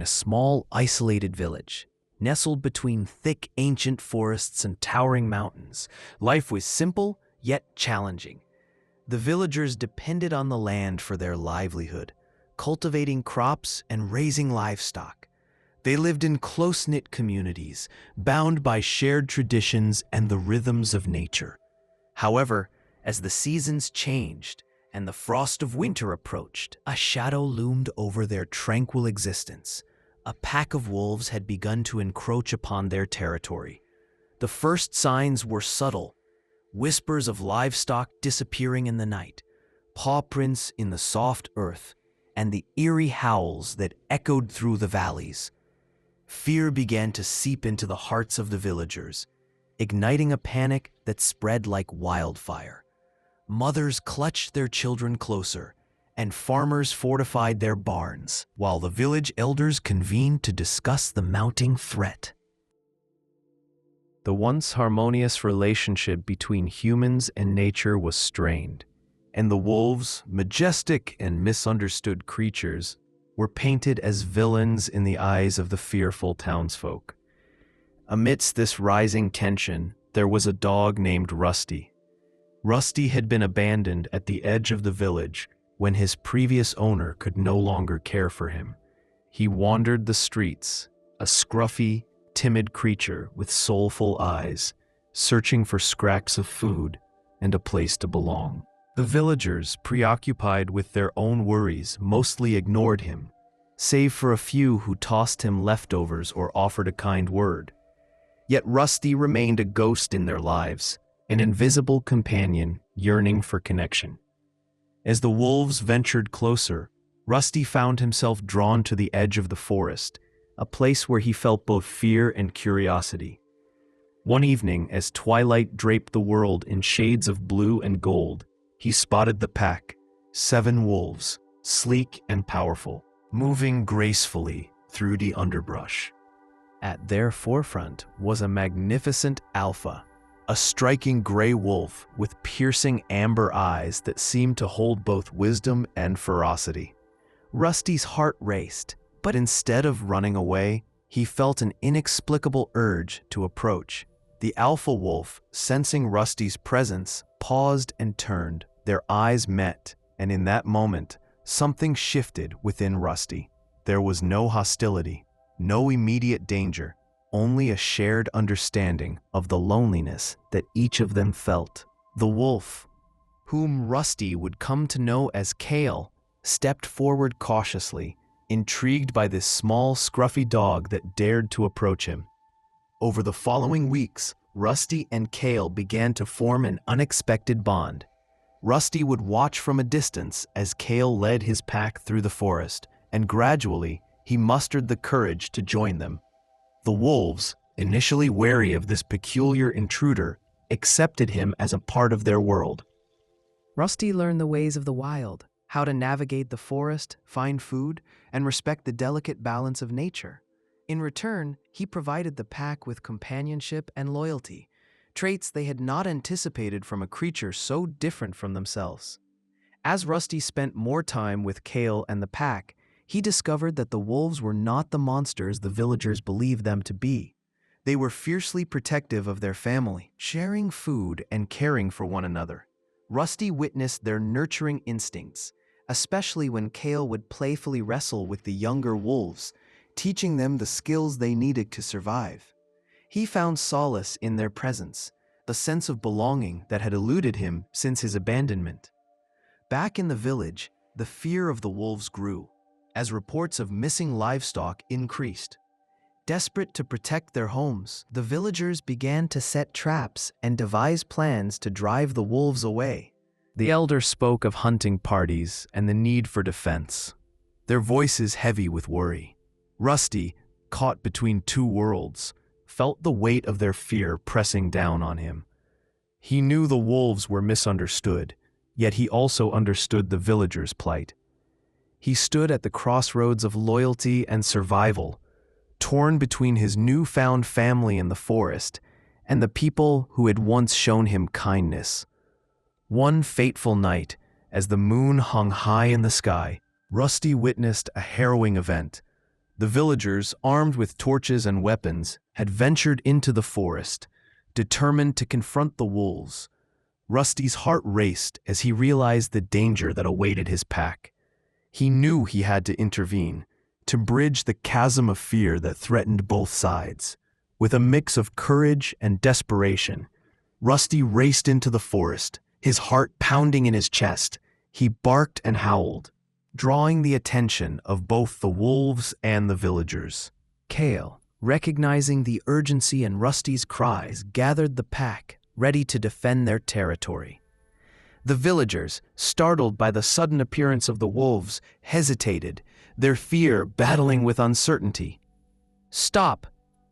in a small, isolated village. Nestled between thick, ancient forests and towering mountains, life was simple yet challenging. The villagers depended on the land for their livelihood, cultivating crops and raising livestock. They lived in close-knit communities, bound by shared traditions and the rhythms of nature. However, as the seasons changed and the frost of winter approached, a shadow loomed over their tranquil existence. A pack of wolves had begun to encroach upon their territory. The first signs were subtle: whispers of livestock disappearing in the night, paw prints in the soft earth, and the eerie howls that echoed through the valleys. Fear began to seep into the hearts of the villagers, igniting a panic that spread like wildfire. Mothers clutched their children closer, and farmers fortified their barns, while the village elders convened to discuss the mounting threat. The once harmonious relationship between humans and nature was strained, and the wolves, majestic and misunderstood creatures, were painted as villains in the eyes of the fearful townsfolk. Amidst this rising tension, there was a dog named Rusty. Rusty had been abandoned at the edge of the village when his previous owner could no longer care for him. He wandered the streets, a scruffy, timid creature with soulful eyes, searching for scraps of food and a place to belong. The villagers, preoccupied with their own worries, mostly ignored him, save for a few who tossed him leftovers or offered a kind word. Yet Rusty remained a ghost in their lives, an invisible companion yearning for connection. As the wolves ventured closer, Rusty found himself drawn to the edge of the forest, a place where he felt both fear and curiosity. One evening, as twilight draped the world in shades of blue and gold, he spotted the pack, 7 wolves, sleek and powerful, moving gracefully through the underbrush. At their forefront was a magnificent alpha, a striking gray wolf with piercing amber eyes that seemed to hold both wisdom and ferocity. Rusty's heart raced, but instead of running away, he felt an inexplicable urge to approach. The alpha wolf, sensing Rusty's presence, paused and turned. Their eyes met, and in that moment, something shifted within Rusty. There was no hostility, no immediate danger, only a shared understanding of the loneliness that each of them felt. The wolf, whom Rusty would come to know as Kale, stepped forward cautiously, intrigued by this small, scruffy dog that dared to approach him. Over the following weeks, Rusty and Kale began to form an unexpected bond. Rusty would watch from a distance as Kale led his pack through the forest, and gradually he mustered the courage to join them. The wolves, initially wary of this peculiar intruder, accepted him as a part of their world. Rusty learned the ways of the wild, how to navigate the forest, find food, and respect the delicate balance of nature. In return, he provided the pack with companionship and loyalty, traits they had not anticipated from a creature so different from themselves. As Rusty spent more time with Kale and the pack, he discovered that the wolves were not the monsters the villagers believed them to be. They were fiercely protective of their family, sharing food and caring for one another. Rusty witnessed their nurturing instincts, especially when Kale would playfully wrestle with the younger wolves, teaching them the skills they needed to survive. He found solace in their presence, the sense of belonging that had eluded him since his abandonment. Back in the village, the fear of the wolves grew, as reports of missing livestock increased. Desperate to protect their homes, the villagers began to set traps and devise plans to drive the wolves away. The elder spoke of hunting parties and the need for defense, their voices heavy with worry. Rusty, caught between two worlds, felt the weight of their fear pressing down on him. He knew the wolves were misunderstood, yet he also understood the villagers' plight. He stood at the crossroads of loyalty and survival, torn between his newfound family in the forest and the people who had once shown him kindness. One fateful night, as the moon hung high in the sky, Rusty witnessed a harrowing event. The villagers, armed with torches and weapons, had ventured into the forest, determined to confront the wolves. Rusty's heart raced as he realized the danger that awaited his pack. He knew he had to intervene, to bridge the chasm of fear that threatened both sides. With a mix of courage and desperation, Rusty raced into the forest, his heart pounding in his chest. He barked and howled, drawing the attention of both the wolves and the villagers. Kale, recognizing the urgency in Rusty's cries, gathered the pack, ready to defend their territory. The villagers, startled by the sudden appearance of the wolves, hesitated, their fear battling with uncertainty. "Stop!"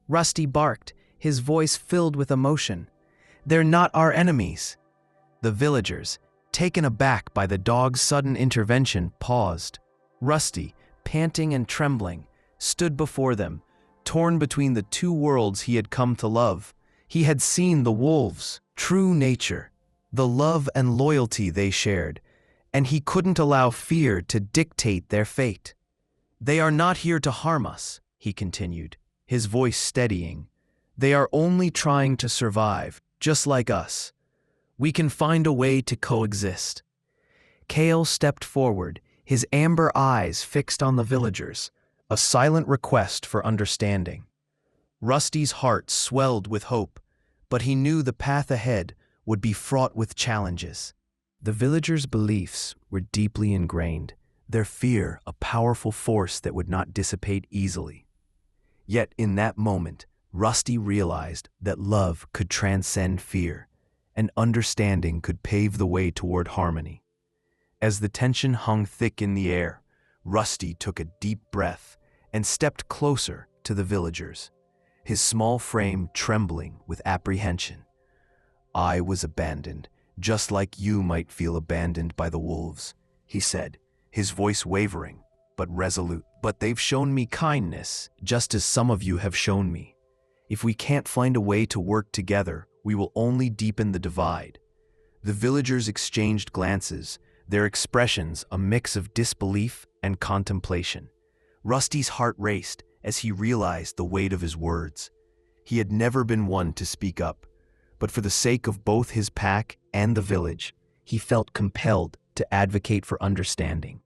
Rusty barked, his voice filled with emotion. "They're not our enemies." The villagers, taken aback by the dog's sudden intervention, paused. Rusty, panting and trembling, stood before them, torn between the two worlds he had come to love. He had seen the wolves' true nature, the love and loyalty they shared, and he couldn't allow fear to dictate their fate. "They are not here to harm us," he continued, his voice steadying. "They are only trying to survive, just like us. We can find a way to coexist." Kale stepped forward, his amber eyes fixed on the villagers, a silent request for understanding. Rusty's heart swelled with hope, but he knew the path ahead would be fraught with challenges. The villagers' beliefs were deeply ingrained, their fear a powerful force that would not dissipate easily. Yet in that moment, Rusty realized that love could transcend fear, and understanding could pave the way toward harmony. As the tension hung thick in the air, Rusty took a deep breath and stepped closer to the villagers, his small frame trembling with apprehension. "I was abandoned, just like you might feel abandoned by the wolves," he said, his voice wavering, but resolute. "But they've shown me kindness, just as some of you have shown me. If we can't find a way to work together, we will only deepen the divide." The villagers exchanged glances, their expressions a mix of disbelief and contemplation. Rusty's heart raced as he realized the weight of his words. He had never been one to speak up, but for the sake of both his pack and the village, he felt compelled to advocate for understanding.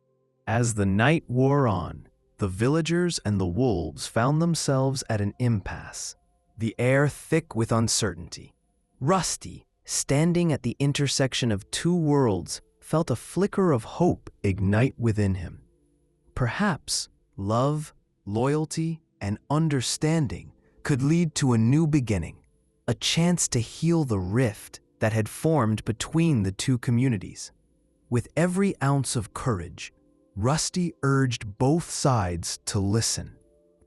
As the night wore on, the villagers and the wolves found themselves at an impasse, the air thick with uncertainty. Rusty, standing at the intersection of two worlds, felt a flicker of hope ignite within him. Perhaps love, loyalty, and understanding could lead to a new beginning, a chance to heal the rift that had formed between the two communities. With every ounce of courage, Rusty urged both sides to listen,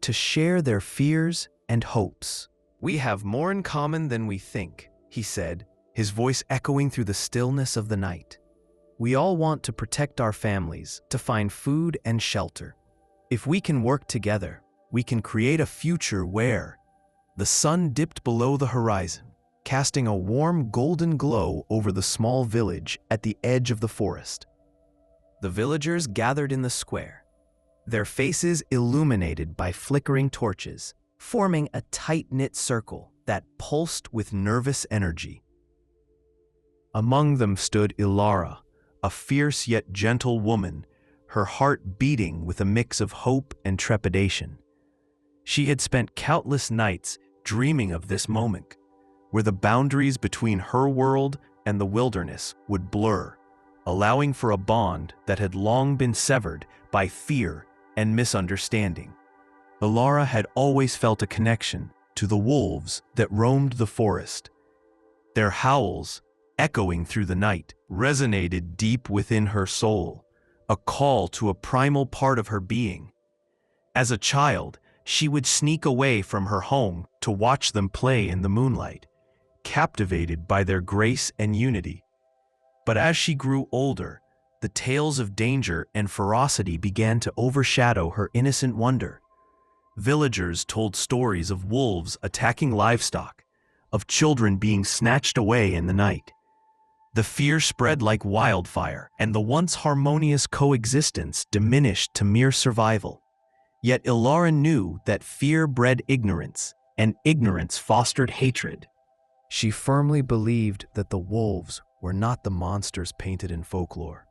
to share their fears and hopes. "We have more in common than we think," he said, his voice echoing through the stillness of the night. "We all want to protect our families, to find food and shelter. If we can work together, we can create a future where..." The sun dipped below the horizon, casting a warm golden glow over the small village at the edge of the forest. The villagers gathered in the square, their faces illuminated by flickering torches, forming a tight-knit circle that pulsed with nervous energy. Among them stood Ilara, a fierce yet gentle woman, her heart beating with a mix of hope and trepidation. She had spent countless nights dreaming of this moment, where the boundaries between her world and the wilderness would blur, allowing for a bond that had long been severed by fear and misunderstanding. Ilara had always felt a connection to the wolves that roamed the forest. Their howls, echoing through the night, resonated deep within her soul, a call to a primal part of her being. As a child, she would sneak away from her home to watch them play in the moonlight, captivated by their grace and unity. But as she grew older, the tales of danger and ferocity began to overshadow her innocent wonder. Villagers told stories of wolves attacking livestock, of children being snatched away in the night. The fear spread like wildfire, and the once harmonious coexistence diminished to mere survival. Yet Ilara knew that fear bred ignorance, and ignorance fostered hatred. She firmly believed that the wolves were not the monsters painted in folklore,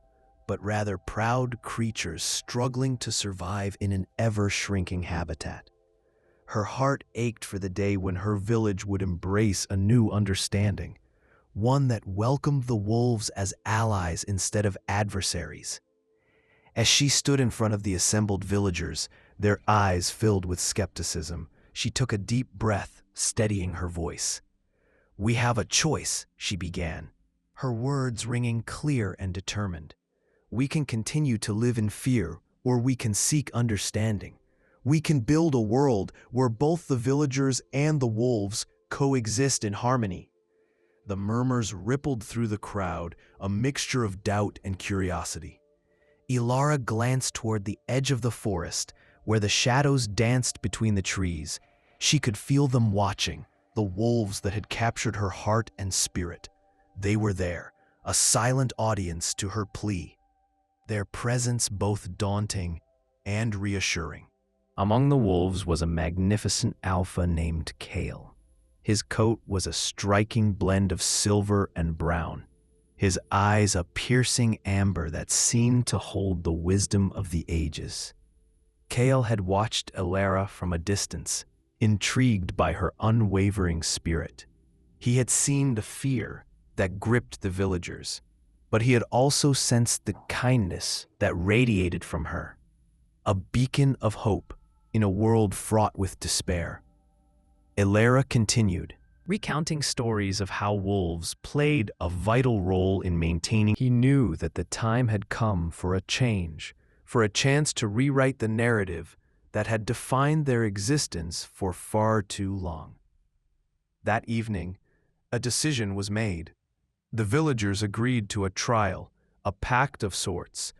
but rather proud creatures struggling to survive in an ever-shrinking habitat. Her heart ached for the day when her village would embrace a new understanding, one that welcomed the wolves as allies instead of adversaries. As she stood in front of the assembled villagers, their eyes filled with skepticism, she took a deep breath, steadying her voice. "We have a choice," she began, her words ringing clear and determined. "We can continue to live in fear, or we can seek understanding. We can build a world where both the villagers and the wolves coexist in harmony." The murmurs rippled through the crowd, a mixture of doubt and curiosity. Ilara glanced toward the edge of the forest, where the shadows danced between the trees. She could feel them watching, the wolves that had captured her heart and spirit. They were there, a silent audience to her plea, their presence both daunting and reassuring. Among the wolves was a magnificent alpha named Kale. His coat was a striking blend of silver and brown, his eyes a piercing amber that seemed to hold the wisdom of the ages. Kale had watched Ilara from a distance, intrigued by her unwavering spirit. He had seen the fear that gripped the villagers, but he had also sensed the kindness that radiated from her, a beacon of hope in a world fraught with despair. Ilara continued, recounting stories of how wolves played a vital role in maintaining. He knew that the time had come for a change, for a chance to rewrite the narrative that had defined their existence for far too long. That evening, a decision was made. The villagers agreed to a trial, a pact of sorts.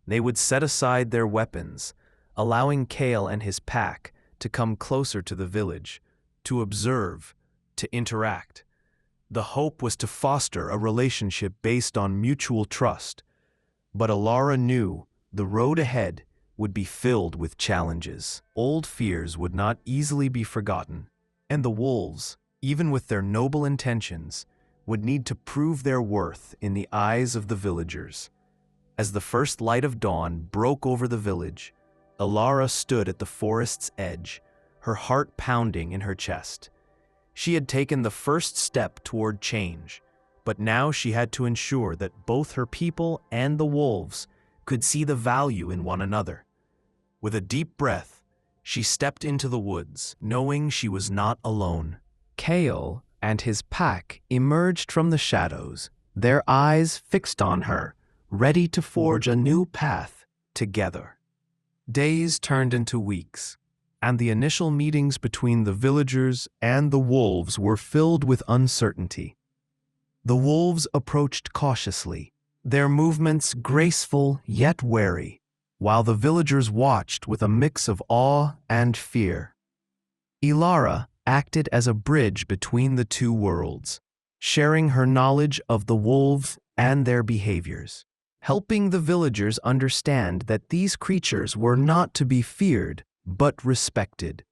They would set aside their weapons, allowing Kale and his pack to come closer to the village, to observe, to interact. The hope was to foster a relationship based on mutual trust. But Ilara knew the road ahead would be filled with challenges. Old fears would not easily be forgotten, and the wolves, even with their noble intentions, would need to prove their worth in the eyes of the villagers. As the first light of dawn broke over the village, Ilara stood at the forest's edge, her heart pounding in her chest. She had taken the first step toward change, but now she had to ensure that both her people and the wolves could see the value in one another. With a deep breath, she stepped into the woods, knowing she was not alone. Kale and his pack emerged from the shadows, their eyes fixed on her, ready to forge a new path together. Days turned into weeks, and the initial meetings between the villagers and the wolves were filled with uncertainty. The wolves approached cautiously, their movements graceful yet wary, while the villagers watched with a mix of awe and fear. Ilara acted as a bridge between the two worlds, sharing her knowledge of the wolves and their behaviors, helping the villagers understand that these creatures were not to be feared, but respected.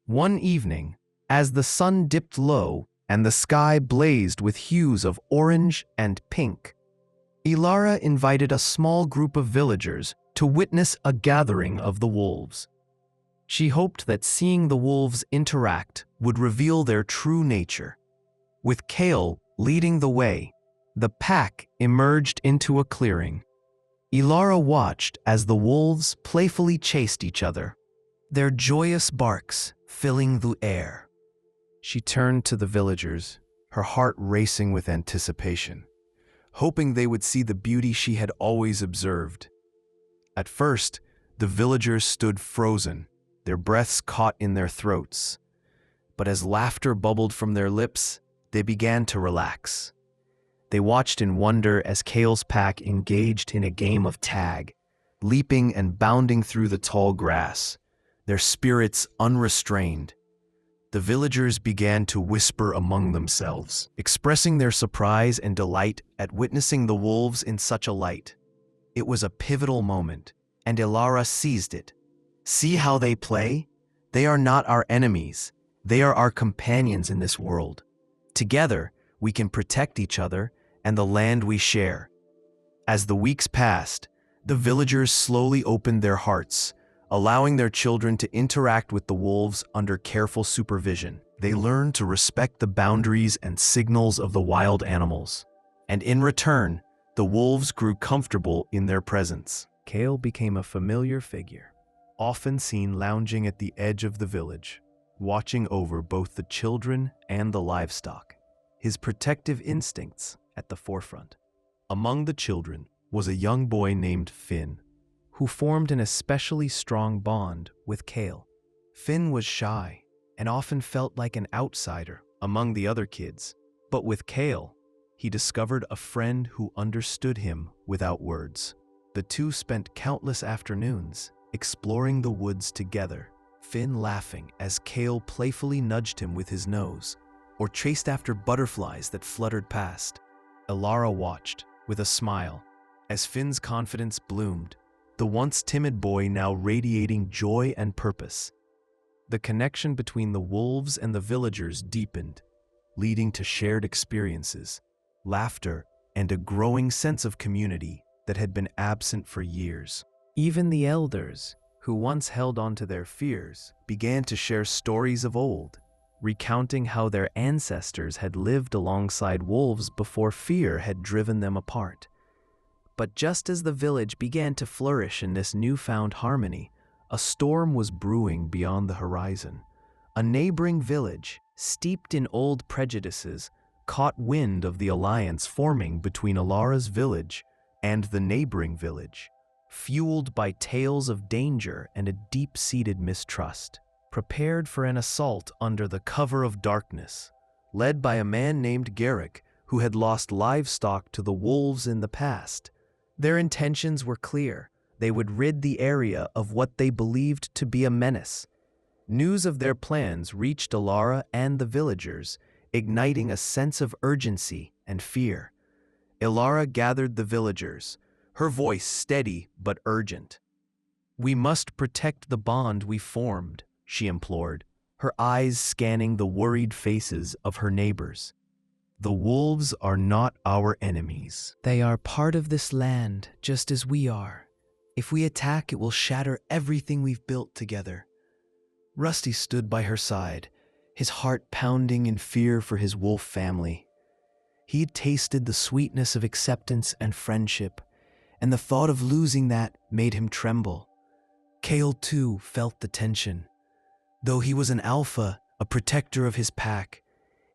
One evening, as the sun dipped low and the sky blazed with hues of orange and pink, Ilara invited a small group of villagers to witness a gathering of the wolves. She hoped that seeing the wolves interact would reveal their true nature. With Kale leading the way, the pack emerged into a clearing. Ilara watched as the wolves playfully chased each other, their joyous barks filling the air. She turned to the villagers, her heart racing with anticipation, hoping they would see the beauty she had always observed. At first, the villagers stood frozen, their breaths caught in their throats. But as laughter bubbled from their lips, they began to relax. They watched in wonder as Kale's pack engaged in a game of tag, leaping and bounding through the tall grass, their spirits unrestrained. The villagers began to whisper among themselves, expressing their surprise and delight at witnessing the wolves in such a light. It was a pivotal moment, and Ilara seized it. See how they play? They are not our enemies. They are our companions in this world. Together, we can protect each other and the land we share. As the weeks passed, the villagers slowly opened their hearts, allowing their children to interact with the wolves under careful supervision. They learned to respect the boundaries and signals of the wild animals. And in return, the wolves grew comfortable in their presence. Kale became a familiar figure, often seen lounging at the edge of the village, watching over both the children and the livestock, his protective instincts at the forefront. Among the children was a young boy named Finn, who formed an especially strong bond with Kale. Finn was shy and often felt like an outsider among the other kids, but with Kale, he discovered a friend who understood him without words. The two spent countless afternoons exploring the woods together, Finn laughing as Kale playfully nudged him with his nose or chased after butterflies that fluttered past. Ilara watched with a smile as Finn's confidence bloomed, the once timid boy now radiating joy and purpose. The connection between the wolves and the villagers deepened, leading to shared experiences, laughter, and a growing sense of community that had been absent for years. Even the elders, who once held on to their fears, began to share stories of old, recounting how their ancestors had lived alongside wolves before fear had driven them apart. But just as the village began to flourish in this newfound harmony, a storm was brewing beyond the horizon. A neighboring village, steeped in old prejudices, caught wind of the alliance forming between Ilara's village and the neighboring village, fueled by tales of danger and a deep-seated mistrust. Prepared for an assault under the cover of darkness, led by a man named Garrick, who had lost livestock to the wolves in the past. Their intentions were clear. They would rid the area of what they believed to be a menace. News of their plans reached Ilara and the villagers, igniting a sense of urgency and fear. Ilara gathered the villagers, her voice steady but urgent. "We must protect the bond we formed," she implored, her eyes scanning the worried faces of her neighbors. "The wolves are not our enemies. They are part of this land, just as we are. If we attack, it will shatter everything we've built together." Rusty stood by her side, his heart pounding in fear for his wolf family. He had tasted the sweetness of acceptance and friendship, and the thought of losing that made him tremble. Kale, too, felt the tension. Though he was an alpha, a protector of his pack,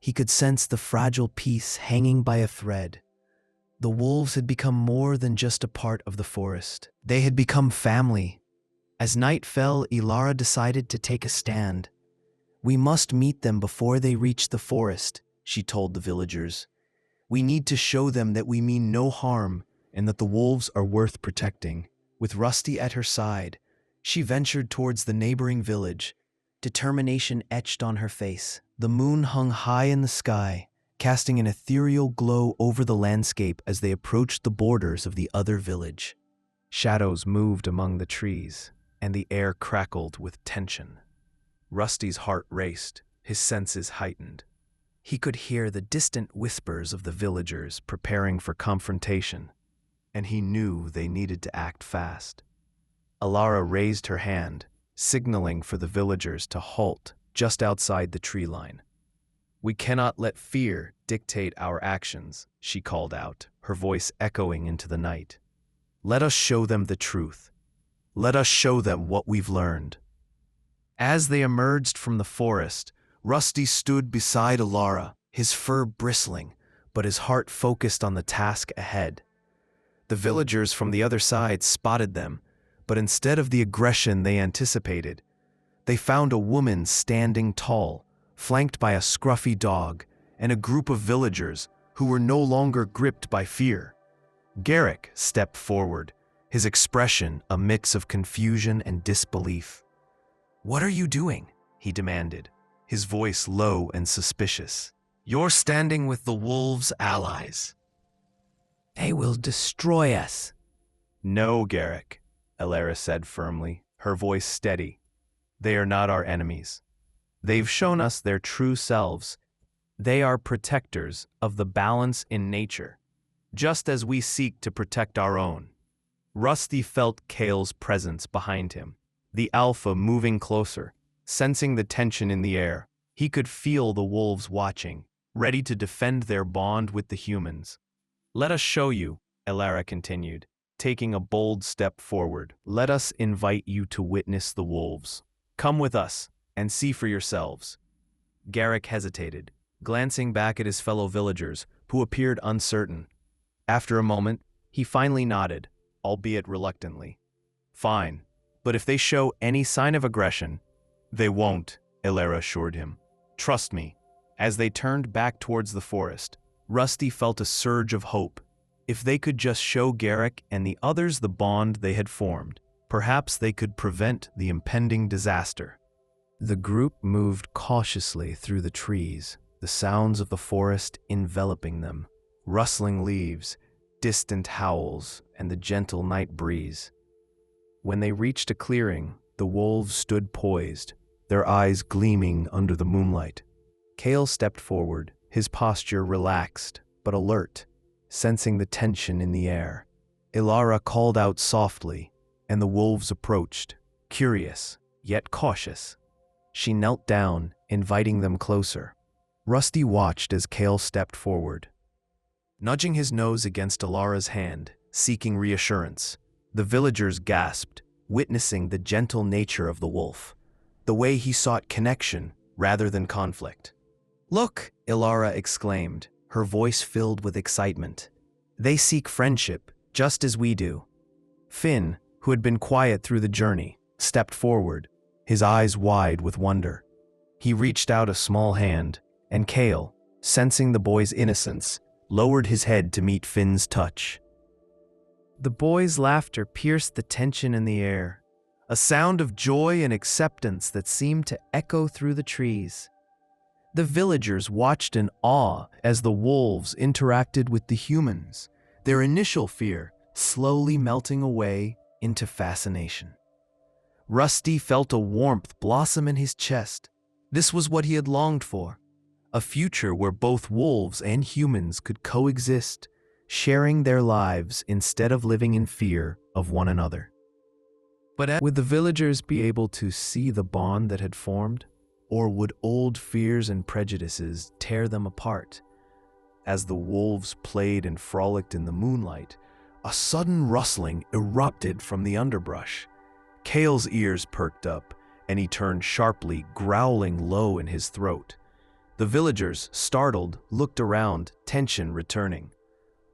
he could sense the fragile peace hanging by a thread. The wolves had become more than just a part of the forest. They had become family. As night fell, Ilara decided to take a stand. "We must meet them before they reach the forest," she told the villagers. "We need to show them that we mean no harm and that the wolves are worth protecting." With Rusty at her side, she ventured towards the neighboring village, determination etched on her face. The moon hung high in the sky, casting an ethereal glow over the landscape as they approached the borders of the other village. Shadows moved among the trees, and the air crackled with tension. Rusty's heart raced, his senses heightened. He could hear the distant whispers of the villagers preparing for confrontation, and he knew they needed to act fast. Ilara raised her hand, signaling for the villagers to halt just outside the tree line. "We cannot let fear dictate our actions," she called out, her voice echoing into the night. "Let us show them the truth. Let us show them what we've learned." As they emerged from the forest, Rusty stood beside Ilara, his fur bristling, but his heart focused on the task ahead. The villagers from the other side spotted them, but instead of the aggression they anticipated, they found a woman standing tall, flanked by a scruffy dog and a group of villagers who were no longer gripped by fear. Garrick stepped forward, his expression a mix of confusion and disbelief. "What are you doing?" he demanded, his voice low and suspicious. "You're standing with the wolves' allies. They will destroy us." "No, Garrick," Ilara said firmly. her voice steady. They are not our enemies. They've shown us their true selves. They are protectors of the balance in nature, just as we seek to protect our own. Rusty felt Kale's presence behind him, the alpha moving closer, sensing the tension in the air. He could feel the wolves watching, ready to defend their bond with the humans. Let us show you, Elara continued, taking a bold step forward. Let us invite you to witness the wolves. Come with us and see for yourselves. Garrick hesitated, glancing back at his fellow villagers, who appeared uncertain. After a moment, he finally nodded, albeit reluctantly. Fine, but if they show any sign of aggression— They won't, Elara assured him. Trust me. As they turned back towards the forest, Rusty felt a surge of hope. If they could just show Garrick and the others the bond they had formed, perhaps they could prevent the impending disaster. The group moved cautiously through the trees, the sounds of the forest enveloping them, rustling leaves, distant howls, and the gentle night breeze. When they reached a clearing, the wolves stood poised, their eyes gleaming under the moonlight. Kale stepped forward, his posture relaxed but alert, sensing the tension in the air. Elara called out softly, and the wolves approached, curious yet cautious. She knelt down, inviting them closer. Rusty watched as Kale stepped forward, nudging his nose against Elara's hand, seeking reassurance. The villagers gasped, witnessing the gentle nature of the wolf, the way he sought connection rather than conflict. Look, Elara exclaimed, her voice filled with excitement. They seek friendship, just as we do. Finn, who had been quiet through the journey, stepped forward, his eyes wide with wonder. He reached out a small hand, and Kale, sensing the boy's innocence, lowered his head to meet Finn's touch. The boy's laughter pierced the tension in the air, a sound of joy and acceptance that seemed to echo through the trees. The villagers watched in awe as the wolves interacted with the humans, their initial fear slowly melting away into fascination. Rusty felt a warmth blossom in his chest. This was what he had longed for, a future where both wolves and humans could coexist, sharing their lives instead of living in fear of one another. But would the villagers be able to see the bond that had formed, or would old fears and prejudices tear them apart? As the wolves played and frolicked in the moonlight, a sudden rustling erupted from the underbrush. Kale's ears perked up, and he turned sharply, growling low in his throat. The villagers, startled, looked around, tension returning.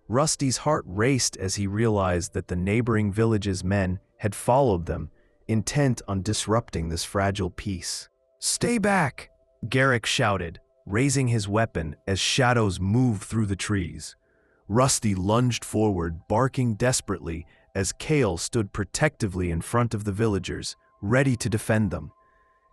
Rusty's heart raced as he realized that the neighboring village's men had followed them, intent on disrupting this fragile peace. "Stay back!" Garrick shouted, raising his weapon as shadows moved through the trees. Rusty lunged forward, barking desperately as Kale stood protectively in front of the villagers, ready to defend them.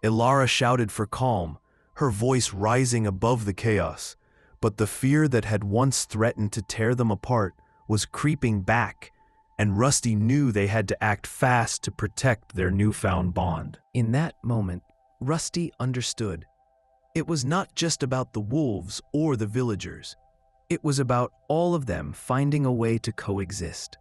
Elara shouted for calm, her voice rising above the chaos, but the fear that had once threatened to tear them apart was creeping back, and Rusty knew they had to act fast to protect their newfound bond. In that moment, Rusty understood. It was not just about the wolves or the villagers. It was about all of them finding a way to coexist.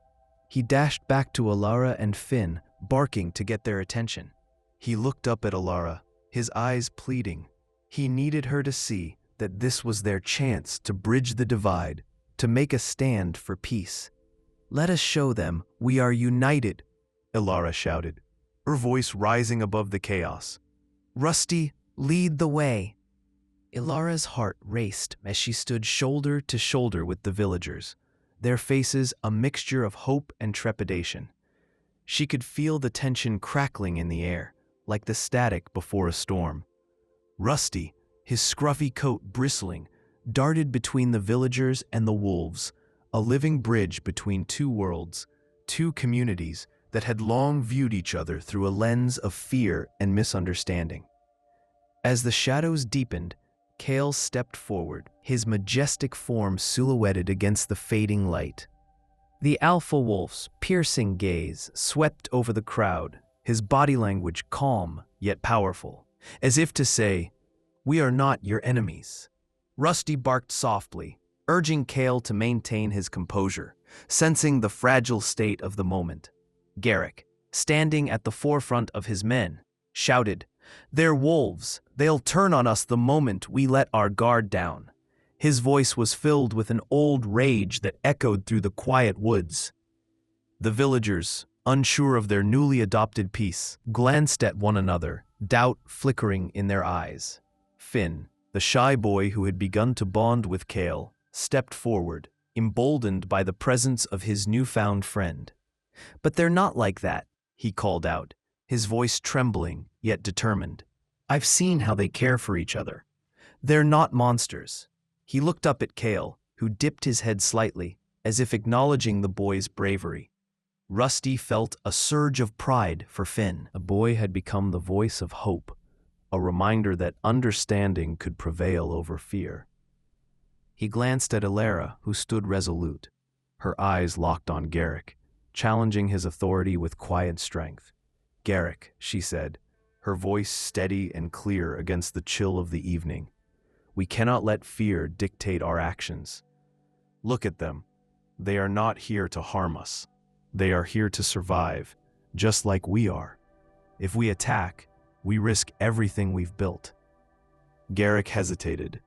He dashed back to Elara and Finn, barking to get their attention. He looked up at Elara, his eyes pleading. He needed her to see that this was their chance to bridge the divide, to make a stand for peace. "Let us show them we are united," Elara shouted, her voice rising above the chaos. "Rusty, lead the way." Elara's heart raced as she stood shoulder to shoulder with the villagers, their faces a mixture of hope and trepidation. She could feel the tension crackling in the air, like the static before a storm. Rusty, his scruffy coat bristling, darted between the villagers and the wolves, a living bridge between two worlds, two communities that had long viewed each other through a lens of fear and misunderstanding. As the shadows deepened, Kale stepped forward, his majestic form silhouetted against the fading light. The alpha wolf's piercing gaze swept over the crowd, his body language calm yet powerful, as if to say, "We are not your enemies." Rusty barked softly, urging Kale to maintain his composure, sensing the fragile state of the moment. Garrick, standing at the forefront of his men, shouted, "They're wolves. They'll turn on us the moment we let our guard down." His voice was filled with an old rage that echoed through the quiet woods. The villagers, unsure of their newly adopted peace, glanced at one another, doubt flickering in their eyes. Finn, the shy boy who had begun to bond with Kale, stepped forward, emboldened by the presence of his newfound friend. "But they're not like that," he called out, his voice trembling yet determined. "I've seen how they care for each other. They're not monsters." He looked up at Kale, who dipped his head slightly, as if acknowledging the boy's bravery. Rusty felt a surge of pride for Finn. The boy had become the voice of hope, a reminder that understanding could prevail over fear. He glanced at Alara, who stood resolute, her eyes locked on Garrick, challenging his authority with quiet strength. "Garrick," she said, her voice steady and clear against the chill of the evening, "we cannot let fear dictate our actions. Look at them. They are not here to harm us. They are here to survive, just like we are. If we attack, we risk everything we've built." Garrick hesitated,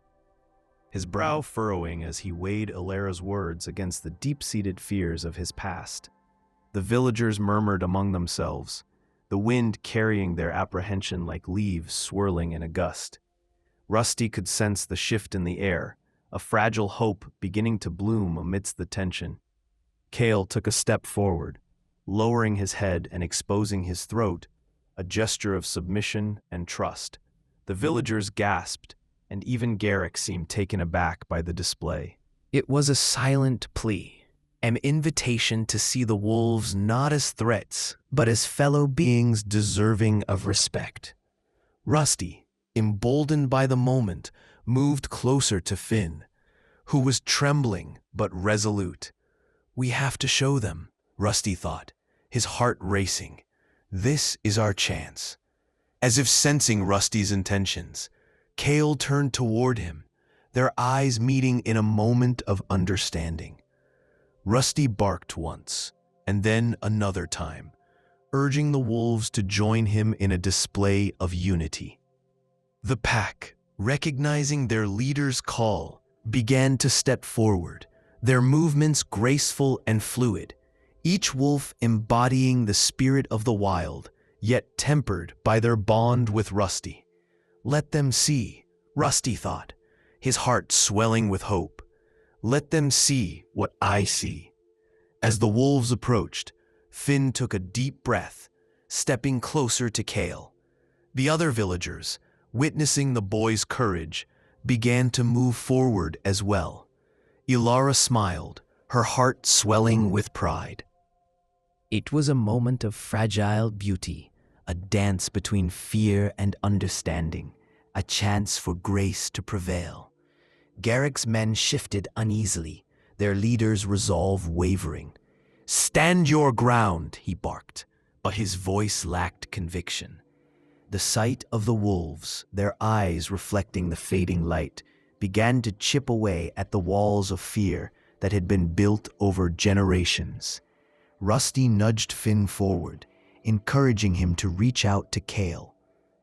his brow furrowing as he weighed Alara's words against the deep-seated fears of his past. The villagers murmured among themselves, the wind carrying their apprehension like leaves swirling in a gust. Rusty could sense the shift in the air, a fragile hope beginning to bloom amidst the tension. Kale took a step forward, lowering his head and exposing his throat, a gesture of submission and trust. The villagers gasped, and even Garrick seemed taken aback by the display. It was a silent plea, an invitation to see the wolves not as threats, but as fellow beings deserving of respect. Rusty, emboldened by the moment, moved closer to Finn, who was trembling but resolute. "We have to show them," Rusty thought, his heart racing. "This is our chance." As if sensing Rusty's intentions, Kale turned toward him, their eyes meeting in a moment of understanding. Rusty barked once, and then another time, urging the wolves to join him in a display of unity. The pack, recognizing their leader's call, began to step forward, their movements graceful and fluid, each wolf embodying the spirit of the wild, yet tempered by their bond with Rusty. "Let them see," Rusty thought, his heart swelling with hope. "Let them see what I see." As the wolves approached, Finn took a deep breath, stepping closer to Kale. The other villagers, witnessing the boy's courage, began to move forward as well. Alara smiled, her heart swelling with pride. It was a moment of fragile beauty, a dance between fear and understanding, a chance for grace to prevail. Garrick's men shifted uneasily, their leader's resolve wavering. "Stand your ground," he barked, but his voice lacked conviction. The sight of the wolves, their eyes reflecting the fading light, began to chip away at the walls of fear that had been built over generations. Rusty nudged Finn forward, encouraging him to reach out to Kale.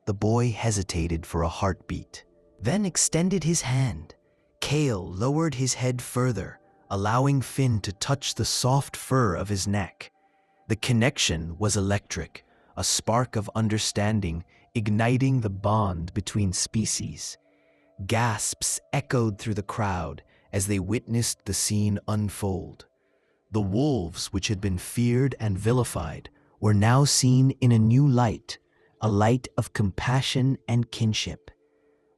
The boy hesitated for a heartbeat, then extended his hand. Kale lowered his head further, allowing Finn to touch the soft fur of his neck. The connection was electric, a spark of understanding igniting the bond between species. Gasps echoed through the crowd as they witnessed the scene unfold. The wolves, which had been feared and vilified, were now seen in a new light, a light of compassion and kinship.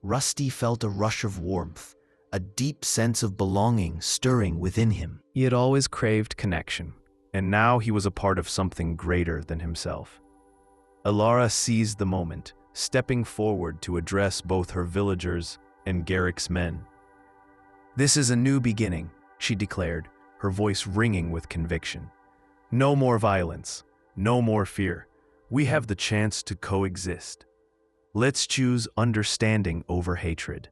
Rusty felt a rush of warmth, a deep sense of belonging stirring within him. He had always craved connection, and now he was a part of something greater than himself. Alara seized the moment, stepping forward to address both her villagers and Garrick's men. "This is a new beginning," she declared, her voice ringing with conviction. "No more violence, no more fear. We have the chance to coexist. Let's choose understanding over hatred.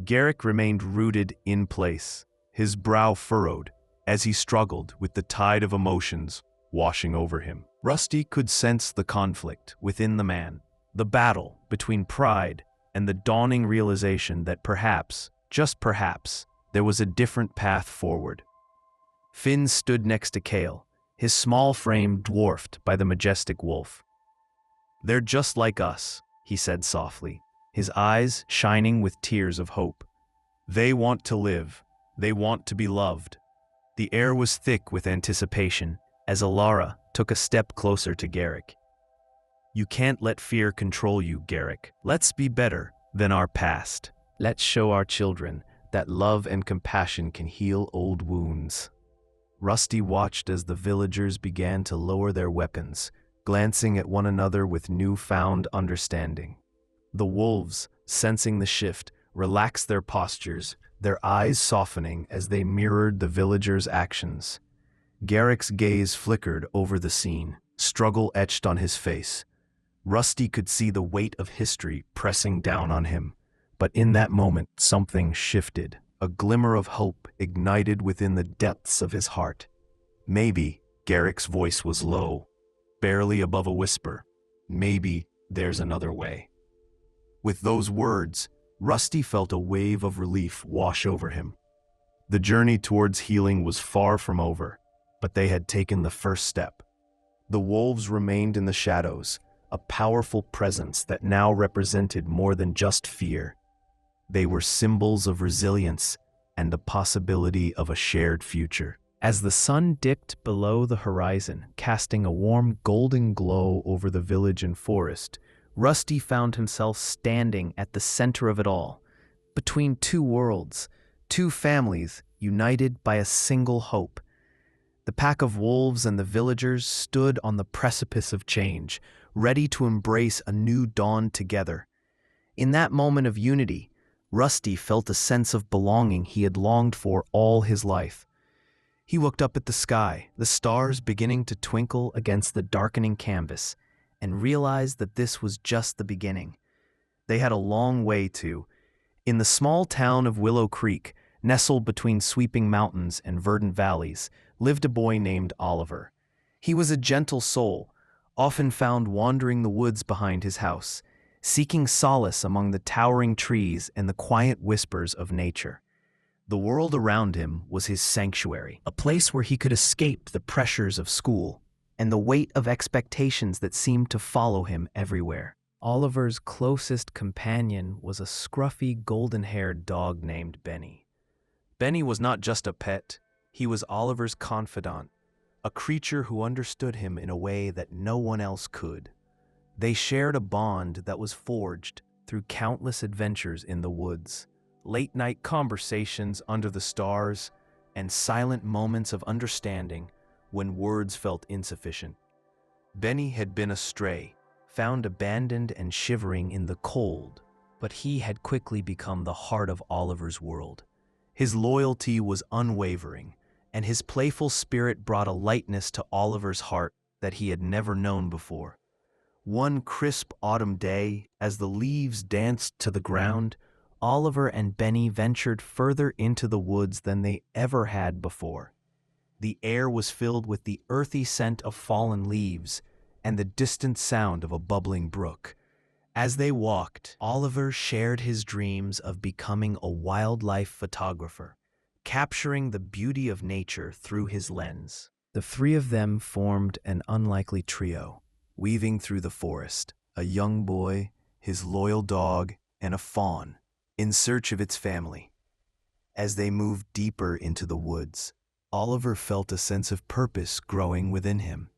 Garrick remained rooted in place, his brow furrowed, as he struggled with the tide of emotions washing over him. Rusty could sense the conflict within the man, the battle between pride and the dawning realization that perhaps, just perhaps, there was a different path forward. Finn stood next to Kale, his small frame dwarfed by the majestic wolf. "They're just like us," he said softly, his eyes shining with tears of hope. "They want to live. They want to be loved." The air was thick with anticipation as Alara took a step closer to Garrick. "You can't let fear control you, Garrick. Let's be better than our past. Let's show our children that love and compassion can heal old wounds." Rusty watched as the villagers began to lower their weapons, glancing at one another with newfound understanding. The wolves, sensing the shift, relaxed their postures, their eyes softening as they mirrored the villagers' actions. Garrick's gaze flickered over the scene, struggle etched on his face. Rusty could see the weight of history pressing down on him, but in that moment something shifted. A glimmer of hope ignited within the depths of his heart. Maybe, Garrick's voice was low, barely above a whisper, maybe there's another way. With those words, Rusty felt a wave of relief wash over him. The journey towards healing was far from over, but they had taken the first step. The wolves remained in the shadows, a powerful presence that now represented more than just fear. They were symbols of resilience and the possibility of a shared future. As the sun dipped below the horizon, casting a warm golden glow over the village and forest, Rusty found himself standing at the center of it all, between two worlds, two families united by a single hope. The pack of wolves and the villagers stood on the precipice of change, ready to embrace a new dawn together. In that moment of unity, Rusty felt a sense of belonging he had longed for all his life. He looked up at the sky, the stars beginning to twinkle against the darkening canvas, and realized that this was just the beginning. They had a long way to. In the small town of Willow Creek, nestled between sweeping mountains and verdant valleys, lived a boy named Oliver. He was a gentle soul, often found wandering the woods behind his house, seeking solace among the towering trees and the quiet whispers of nature. The world around him was his sanctuary, a place where he could escape the pressures of school and the weight of expectations that seemed to follow him everywhere. Oliver's closest companion was a scruffy, golden-haired dog named Benny. Benny was not just a pet, he was Oliver's confidant, a creature who understood him in a way that no one else could. They shared a bond that was forged through countless adventures in the woods, late-night conversations under the stars, and silent moments of understanding when words felt insufficient. Benny had been astray, found abandoned and shivering in the cold, but he had quickly become the heart of Oliver's world. His loyalty was unwavering, and his playful spirit brought a lightness to Oliver's heart that he had never known before. One crisp autumn day, as the leaves danced to the ground, Oliver and Benny ventured further into the woods than they ever had before. The air was filled with the earthy scent of fallen leaves and the distant sound of a bubbling brook. As they walked, Oliver shared his dreams of becoming a wildlife photographer, capturing the beauty of nature through his lens. The three of them formed an unlikely trio, weaving through the forest, a young boy, his loyal dog, and a fawn, in search of its family. As they moved deeper into the woods, Oliver felt a sense of purpose growing within him.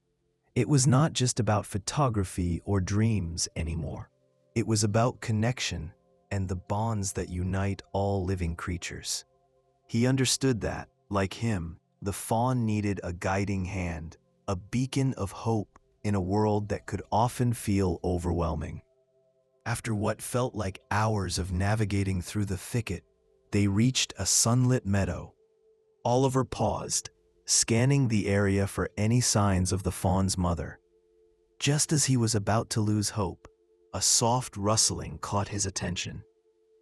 It was not just about photography or dreams anymore. It was about connection and the bonds that unite all living creatures. He understood that, like him, the fawn needed a guiding hand, a beacon of hope in a world that could often feel overwhelming. After what felt like hours of navigating through the thicket, they reached a sunlit meadow. Oliver paused, scanning the area for any signs of the fawn's mother. Just as he was about to lose hope, a soft rustling caught his attention.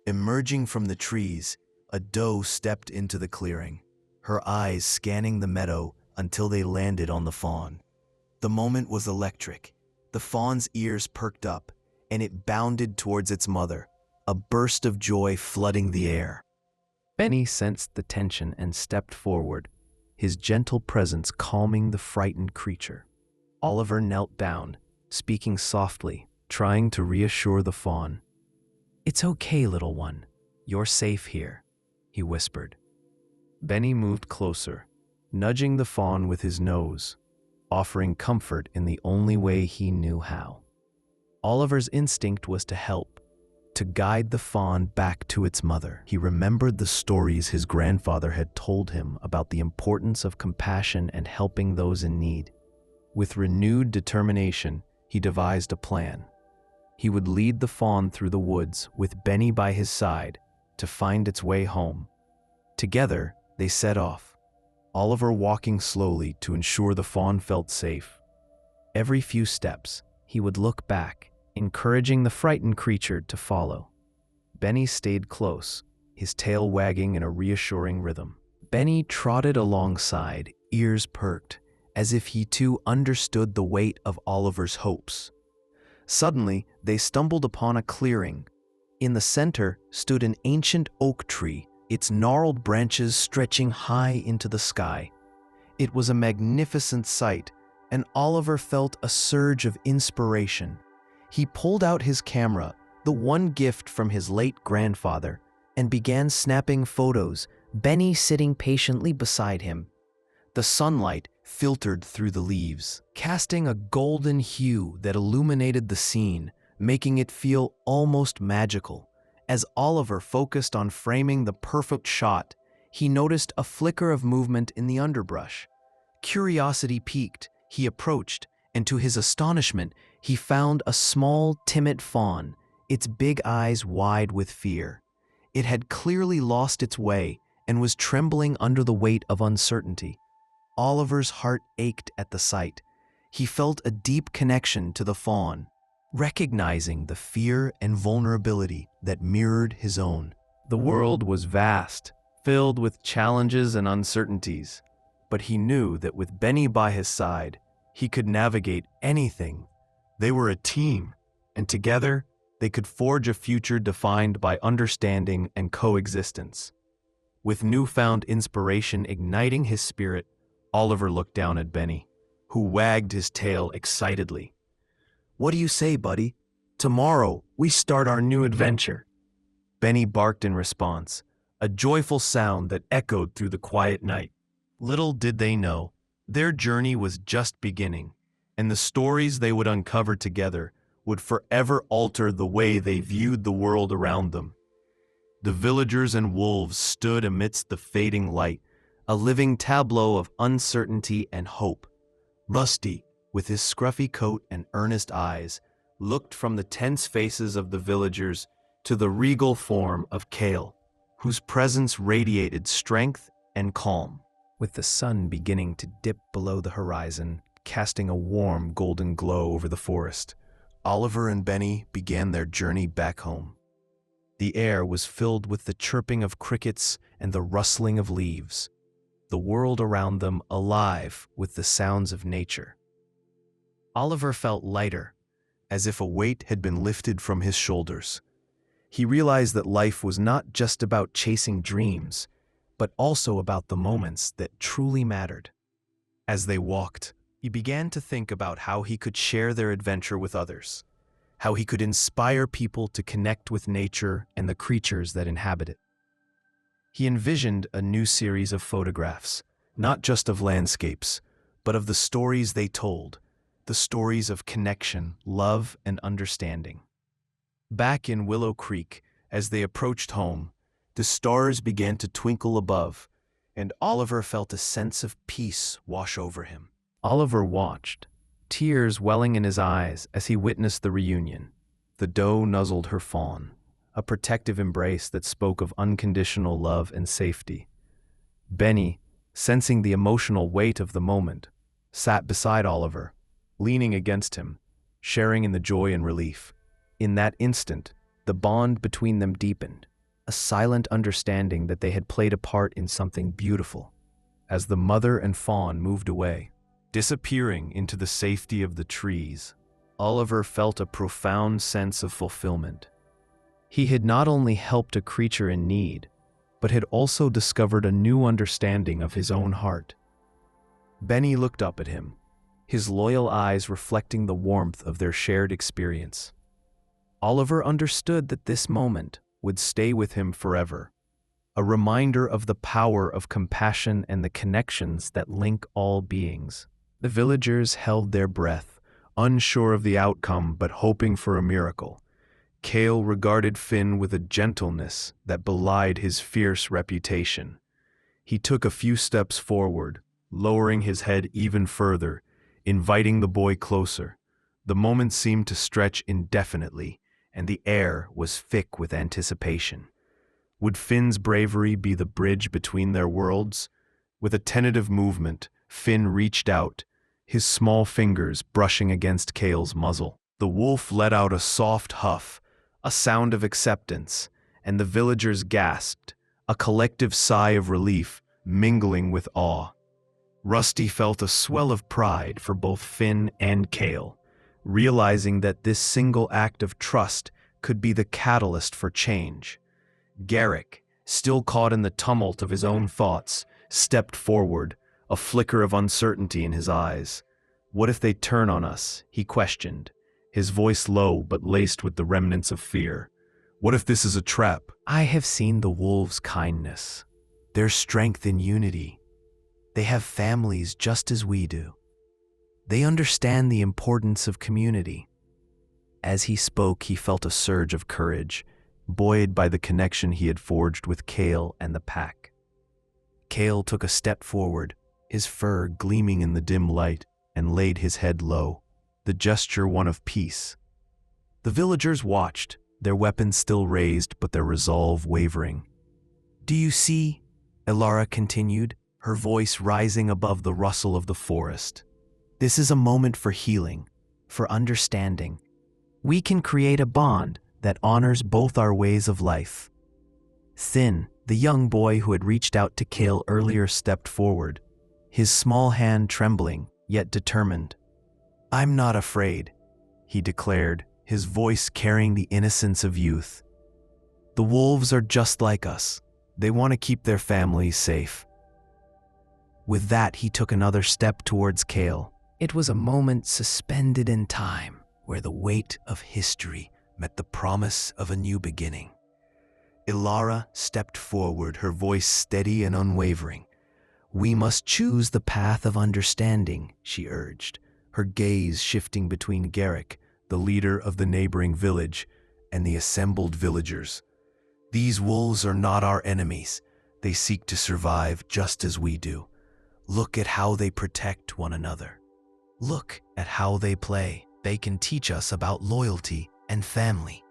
Emerging from the trees, a doe stepped into the clearing, her eyes scanning the meadow until they landed on the fawn. The moment was electric. The fawn's ears perked up, and it bounded towards its mother, a burst of joy flooding the air. Benny sensed the tension and stepped forward, his gentle presence calming the frightened creature. Oliver knelt down, speaking softly, trying to reassure the fawn. "It's okay, little one. You're safe here," he whispered. Benny moved closer, nudging the fawn with his nose, offering comfort in the only way he knew how. Oliver's instinct was to help, to guide the fawn back to its mother. He remembered the stories his grandfather had told him about the importance of compassion and helping those in need. With renewed determination, he devised a plan. He would lead the fawn through the woods with Benny by his side to find its way home. Together, they set off, Oliver walking slowly to ensure the fawn felt safe. Every few steps, he would look back, encouraging the frightened creature to follow. Benny stayed close, his tail wagging in a reassuring rhythm. Benny trotted alongside, ears perked, as if he too understood the weight of Oliver's hopes. Suddenly, they stumbled upon a clearing. In the center stood an ancient oak tree, its gnarled branches stretching high into the sky. It was a magnificent sight, and Oliver felt a surge of inspiration. He pulled out his camera, the one gift from his late grandfather, and began snapping photos, Benny sitting patiently beside him. The sunlight filtered through the leaves, casting a golden hue that illuminated the scene, making it feel almost magical. As Oliver focused on framing the perfect shot, he noticed a flicker of movement in the underbrush. Curiosity piqued, he approached, and to his astonishment, he found a small, timid fawn, its big eyes wide with fear. It had clearly lost its way and was trembling under the weight of uncertainty. Oliver's heart ached at the sight. He felt a deep connection to the fawn, recognizing the fear and vulnerability that mirrored his own. The world was vast, filled with challenges and uncertainties, but he knew that with Benny by his side, he could navigate anything. They were a team, and together, they could forge a future defined by understanding and coexistence. With newfound inspiration igniting his spirit, Oliver looked down at Benny, who wagged his tail excitedly. "What do you say, buddy? Tomorrow, we start our new adventure." Benny barked in response, a joyful sound that echoed through the quiet night. Little did they know, their journey was just beginning, and the stories they would uncover together would forever alter the way they viewed the world around them. The villagers and wolves stood amidst the fading light, a living tableau of uncertainty and hope. Rusty, with his scruffy coat and earnest eyes, looked from the tense faces of the villagers to the regal form of Kale, whose presence radiated strength and calm. With the sun beginning to dip below the horizon, casting a warm golden glow over the forest, Oliver and Benny began their journey back home. The air was filled with the chirping of crickets and the rustling of leaves, the world around them alive with the sounds of nature. Oliver felt lighter, as if a weight had been lifted from his shoulders. He realized that life was not just about chasing dreams, but also about the moments that truly mattered. As they walked, he began to think about how he could share their adventure with others, how he could inspire people to connect with nature and the creatures that inhabit it. He envisioned a new series of photographs, not just of landscapes, but of the stories they told, the stories of connection, love, and understanding. Back in Willow Creek, as they approached home, the stars began to twinkle above, and Oliver felt a sense of peace wash over him. Oliver watched, tears welling in his eyes as he witnessed the reunion. The doe nuzzled her fawn, a protective embrace that spoke of unconditional love and safety. Benny, sensing the emotional weight of the moment, sat beside Oliver, leaning against him, sharing in the joy and relief. In that instant, the bond between them deepened, a silent understanding that they had played a part in something beautiful. As the mother and fawn moved away, disappearing into the safety of the trees, Oliver felt a profound sense of fulfillment. He had not only helped a creature in need, but had also discovered a new understanding of his own heart. Benny looked up at him, his loyal eyes reflecting the warmth of their shared experience. Oliver understood that this moment would stay with him forever, a reminder of the power of compassion and the connections that link all beings. The villagers held their breath, unsure of the outcome but hoping for a miracle. Cale regarded Finn with a gentleness that belied his fierce reputation. He took a few steps forward, lowering his head even further, inviting the boy closer. The moment seemed to stretch indefinitely, and the air was thick with anticipation. Would Finn's bravery be the bridge between their worlds? With a tentative movement, Finn reached out, his small fingers brushing against Cale's muzzle. The wolf let out a soft huff, a sound of acceptance, and the villagers gasped, a collective sigh of relief mingling with awe. Rusty felt a swell of pride for both Finn and Cale, realizing that this single act of trust could be the catalyst for change. Garrick, still caught in the tumult of his own thoughts, stepped forward, a flicker of uncertainty in his eyes. "What if they turn on us?" he questioned, his voice low but laced with the remnants of fear. "What if this is a trap?" "I have seen the wolves' kindness, their strength in unity. They have families just as we do. They understand the importance of community." As he spoke, he felt a surge of courage, buoyed by the connection he had forged with Cale and the pack. Cale took a step forward, his fur gleaming in the dim light, and laid his head low, the gesture one of peace. The villagers watched, their weapons still raised but their resolve wavering. "Do you see?" Elara continued, her voice rising above the rustle of the forest. "This is a moment for healing, for understanding. We can create a bond that honors both our ways of life." Thin, the young boy who had reached out to Cale earlier, stepped forward, his small hand trembling, yet determined. "I'm not afraid," he declared, his voice carrying the innocence of youth. "The wolves are just like us. They want to keep their families safe." With that, he took another step towards Cale. It was a moment suspended in time, where the weight of history met the promise of a new beginning. Elara stepped forward, her voice steady and unwavering. "We must choose the path of understanding," she urged, her gaze shifting between Garrick, the leader of the neighboring village, and the assembled villagers. "These wolves are not our enemies. They seek to survive just as we do. Look at how they protect one another. Look at how they play. They can teach us about loyalty and family."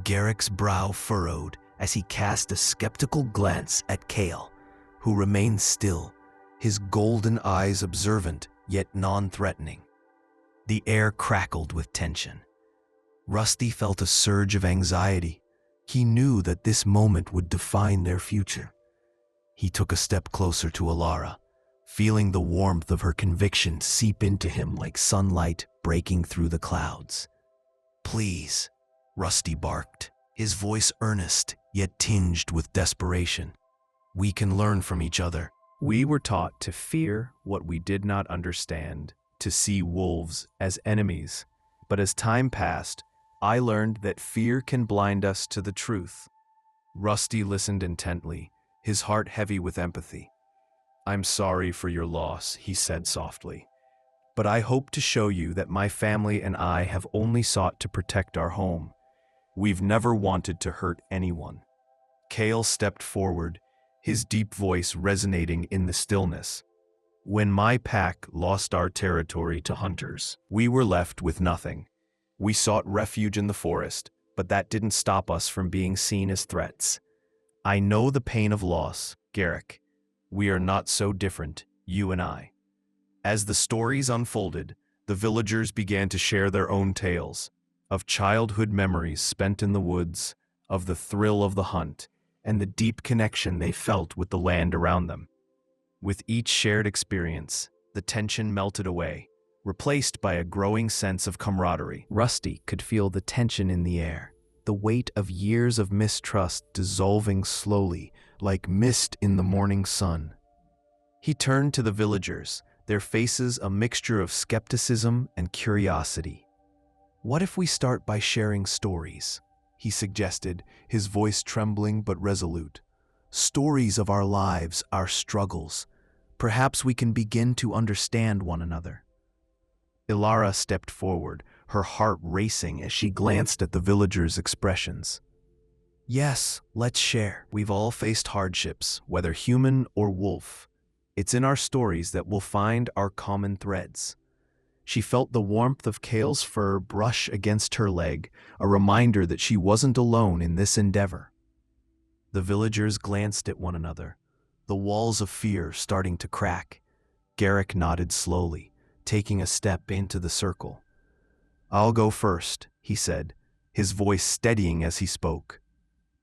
Garrick's brow furrowed as he cast a skeptical glance at Cale, who remained still, his golden eyes observant yet non-threatening. The air crackled with tension. Rusty felt a surge of anxiety. He knew that this moment would define their future. He took a step closer to Elara, feeling the warmth of her conviction seep into him like sunlight breaking through the clouds. "Please," Rusty barked, his voice earnest yet tinged with desperation. "We can learn from each other." We were taught to fear what we did not understand, to see wolves as enemies. But as time passed, I learned that fear can blind us to the truth. Rusty listened intently, his heart heavy with empathy. "I'm sorry for your loss," he said softly. "But I hope to show you that my family and I have only sought to protect our home. We've never wanted to hurt anyone." Cale stepped forward, his deep voice resonating in the stillness. "When my pack lost our territory to hunters, we were left with nothing. We sought refuge in the forest, but that didn't stop us from being seen as threats. I know the pain of loss, Garrick. We are not so different, you and I." As the stories unfolded, The villagers began to share their own tales of childhood memories spent in the woods, of the thrill of the hunt, and the deep connection they felt with the land around them. With each shared experience, the tension melted away, replaced by a growing sense of camaraderie. Rusty could feel the tension in the air, the weight of years of mistrust dissolving slowly, like mist in the morning sun. He turned to the villagers, their faces a mixture of skepticism and curiosity. "What if we start by sharing stories?" he suggested, his voice trembling but resolute. "Stories of our lives, our struggles. Perhaps we can begin to understand one another." Ilara stepped forward, her heart racing as she glanced at the villagers' expressions. "Yes, let's share. We've all faced hardships, whether human or wolf. It's in our stories that we'll find our common threads." She felt the warmth of Kale's fur brush against her leg, a reminder that she wasn't alone in this endeavor. The villagers glanced at one another, the walls of fear starting to crack. Garrick nodded slowly, taking a step into the circle. "I'll go first," he said, his voice steadying as he spoke.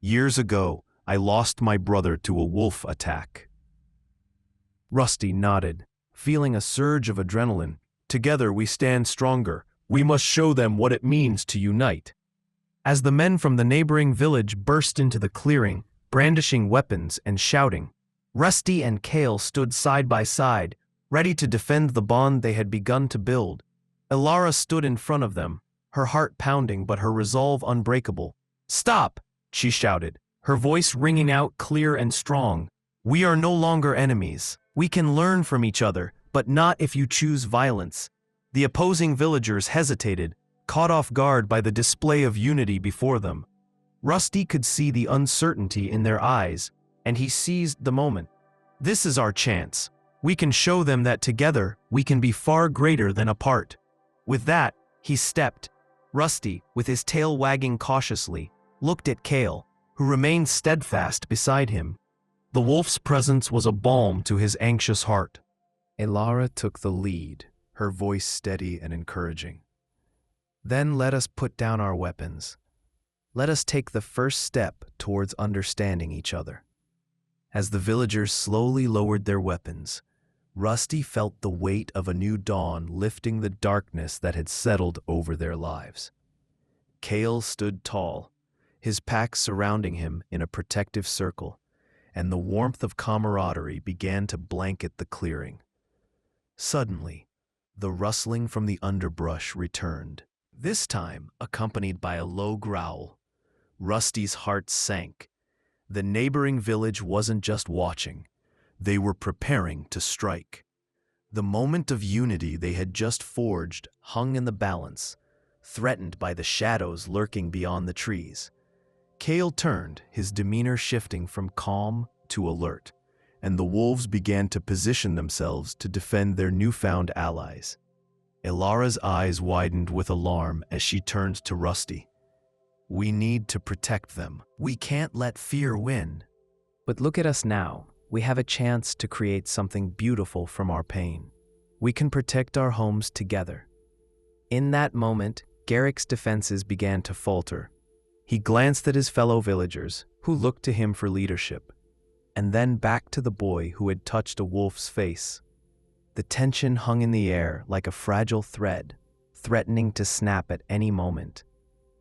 "Years ago, I lost my brother to a wolf attack." Rusty nodded, feeling a surge of adrenaline. "Together we stand stronger. We must show them what it means to unite." As the men from the neighboring village burst into the clearing, brandishing weapons and shouting, Rusty and Kale stood side by side, ready to defend the bond they had begun to build. Ilara stood in front of them, her heart pounding but her resolve unbreakable. "Stop!" she shouted, her voice ringing out clear and strong. "We are no longer enemies. We can learn from each other, but not if you choose violence." The opposing villagers hesitated, caught off guard by the display of unity before them. Rusty could see the uncertainty in their eyes, and he seized the moment. "This is our chance. We can show them that together we can be far greater than apart." With that, he stepped. Rusty, with his tail wagging cautiously, looked at Kale, who remained steadfast beside him. The wolf's presence was a balm to his anxious heart. Ilara took the lead, her voice steady and encouraging. "Then let us put down our weapons. Let us take the first step towards understanding each other." As the villagers slowly lowered their weapons, Rusty felt the weight of a new dawn lifting the darkness that had settled over their lives. Kale stood tall, his pack surrounding him in a protective circle, and the warmth of camaraderie began to blanket the clearing. Suddenly, the rustling from the underbrush returned, this time accompanied by a low growl. Rusty's heart sank. The neighboring village wasn't just watching, they were preparing to strike. The moment of unity they had just forged hung in the balance, threatened by the shadows lurking beyond the trees. Kale turned, his demeanor shifting from calm to alert, and the wolves began to position themselves to defend their newfound allies. Ilara's eyes widened with alarm as she turned to Rusty. "We need to protect them. We can't let fear win." But look at us now. We have a chance to create something beautiful from our pain. We can protect our homes together. In that moment, Garrick's defenses began to falter. He glanced at his fellow villagers, who looked to him for leadership, and then back to the boy who had touched a wolf's face. The tension hung in the air like a fragile thread, threatening to snap at any moment.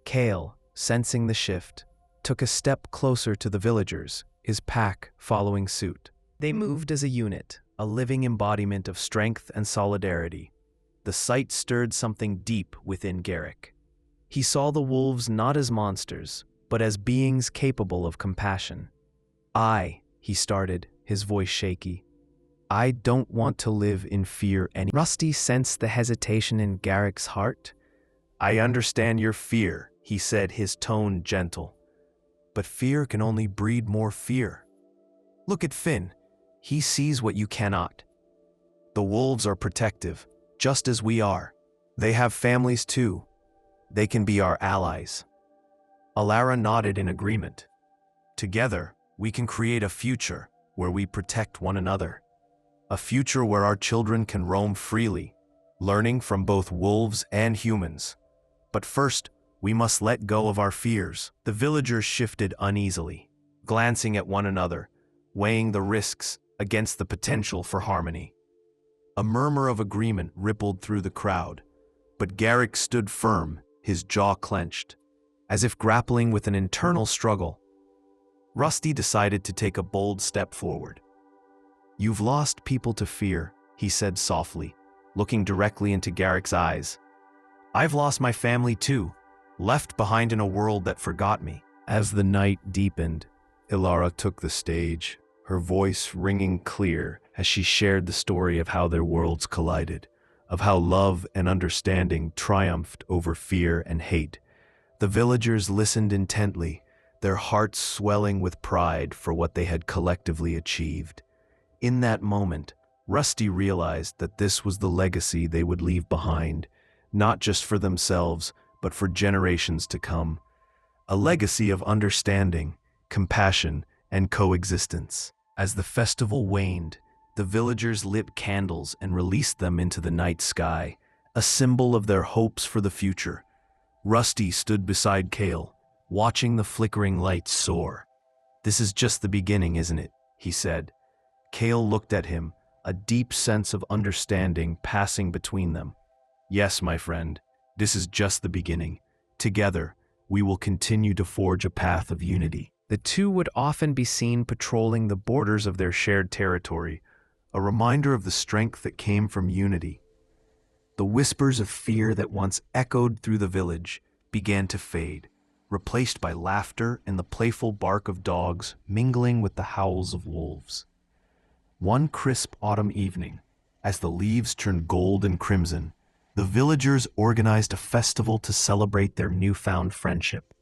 Kale, sensing the shift, took a step closer to the villagers, his pack following suit. They moved as a unit, a living embodiment of strength and solidarity. The sight stirred something deep within Garrick. He saw the wolves not as monsters, but as beings capable of compassion. He started, his voice shaky. "I don't want to live in fear any." Rusty sensed the hesitation in Garrick's heart. "I understand your fear," he said, his tone gentle. "But fear can only breed more fear. Look at Finn. He sees what you cannot. The wolves are protective, just as we are. They have families too. They can be our allies." Ilara nodded in agreement. "Together, we can create a future where we protect one another. A future where our children can roam freely, learning from both wolves and humans. But first, we must let go of our fears. The villagers shifted uneasily, glancing at one another, weighing the risks against the potential for harmony. A murmur of agreement rippled through the crowd, but Garrick stood firm, his jaw clenched, as if grappling with an internal struggle. Rusty decided to take a bold step forward. "You've lost people to fear," he said softly, looking directly into Garrick's eyes. "I've lost my family too, left behind in a world that forgot me." As the night deepened, Ilara took the stage, her voice ringing clear as she shared the story of how their worlds collided, of how love and understanding triumphed over fear and hate. The villagers listened intently, their hearts swelling with pride for what they had collectively achieved. In that moment, Rusty realized that this was the legacy they would leave behind, not just for themselves, but for generations to come. A legacy of understanding, compassion, and coexistence. As the festival waned, the villagers lit candles and released them into the night sky, a symbol of their hopes for the future. Rusty stood beside Kale, watching the flickering lights soar. "This is just the beginning, isn't it?" he said. Kale looked at him, a deep sense of understanding passing between them. "Yes, my friend, this is just the beginning. Together, we will continue to forge a path of unity." The two would often be seen patrolling the borders of their shared territory, a reminder of the strength that came from unity. The whispers of fear that once echoed through the village began to fade, replaced by laughter and the playful bark of dogs mingling with the howls of wolves. One crisp autumn evening, as the leaves turned gold and crimson, the villagers organized a festival to celebrate their newfound friendship.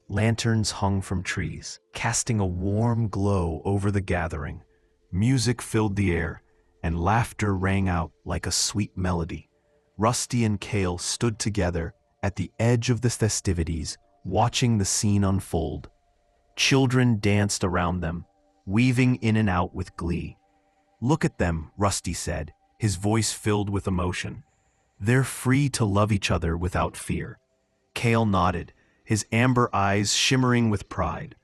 Lanterns hung from trees, casting a warm glow over the gathering. Music filled the air, and laughter rang out like a sweet melody. Rusty and Kale stood together at the edge of the festivities, watching the scene unfold. Children danced around them, weaving in and out with glee. "Look at them," Rusty said, his voice filled with emotion. "They're free to love each other without fear." Kale nodded, his amber eyes shimmering with pride.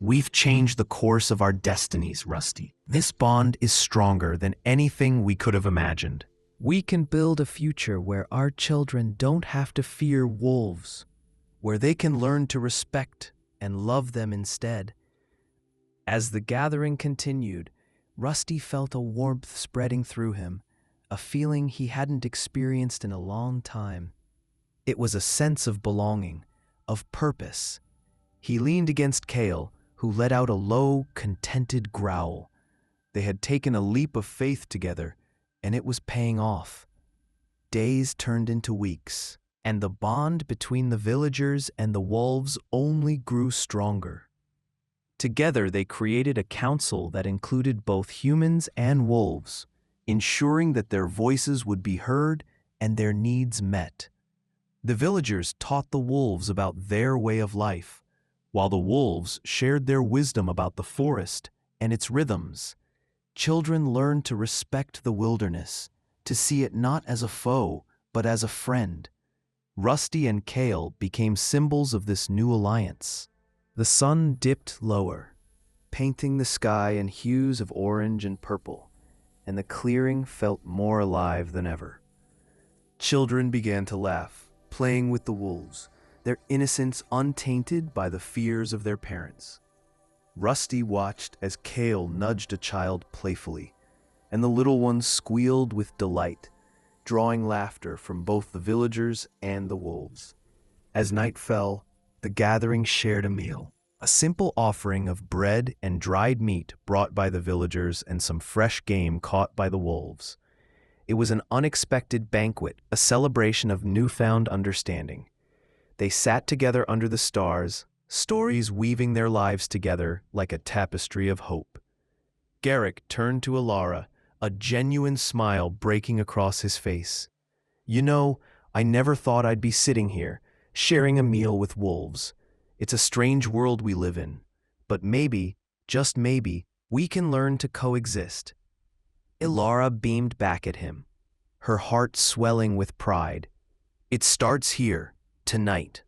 "We've changed the course of our destinies, Rusty. This bond is stronger than anything we could have imagined." We can build a future where our children don't have to fear wolves, where they can learn to respect and love them instead. As the gathering continued, Rusty felt a warmth spreading through him, a feeling he hadn't experienced in a long time. It was a sense of belonging, of purpose. He leaned against Kale, who let out a low, contented growl. They had taken a leap of faith together, and it was paying off. Days turned into weeks, and the bond between the villagers and the wolves only grew stronger. Together they created a council that included both humans and wolves, ensuring that their voices would be heard and their needs met. The villagers taught the wolves about their way of life, while the wolves shared their wisdom about the forest and its rhythms. Children learned to respect the wilderness, to see it not as a foe, but as a friend. Rusty and Kale became symbols of this new alliance. The sun dipped lower, painting the sky in hues of orange and purple, and the clearing felt more alive than ever. Children began to laugh, playing with the wolves, their innocence untainted by the fears of their parents. Rusty watched as Kale nudged a child playfully, and the little one squealed with delight, drawing laughter from both the villagers and the wolves. As night fell, the gathering shared a meal, a simple offering of bread and dried meat brought by the villagers and some fresh game caught by the wolves. It was an unexpected banquet, a celebration of newfound understanding. They sat together under the stars, stories weaving their lives together like a tapestry of hope. Garrick turned to Ilara, a genuine smile breaking across his face. "You know, I never thought I'd be sitting here, sharing a meal with wolves. It's a strange world we live in, but maybe, just maybe, we can learn to coexist." Ilara beamed back at him, her heart swelling with pride. It starts here, tonight.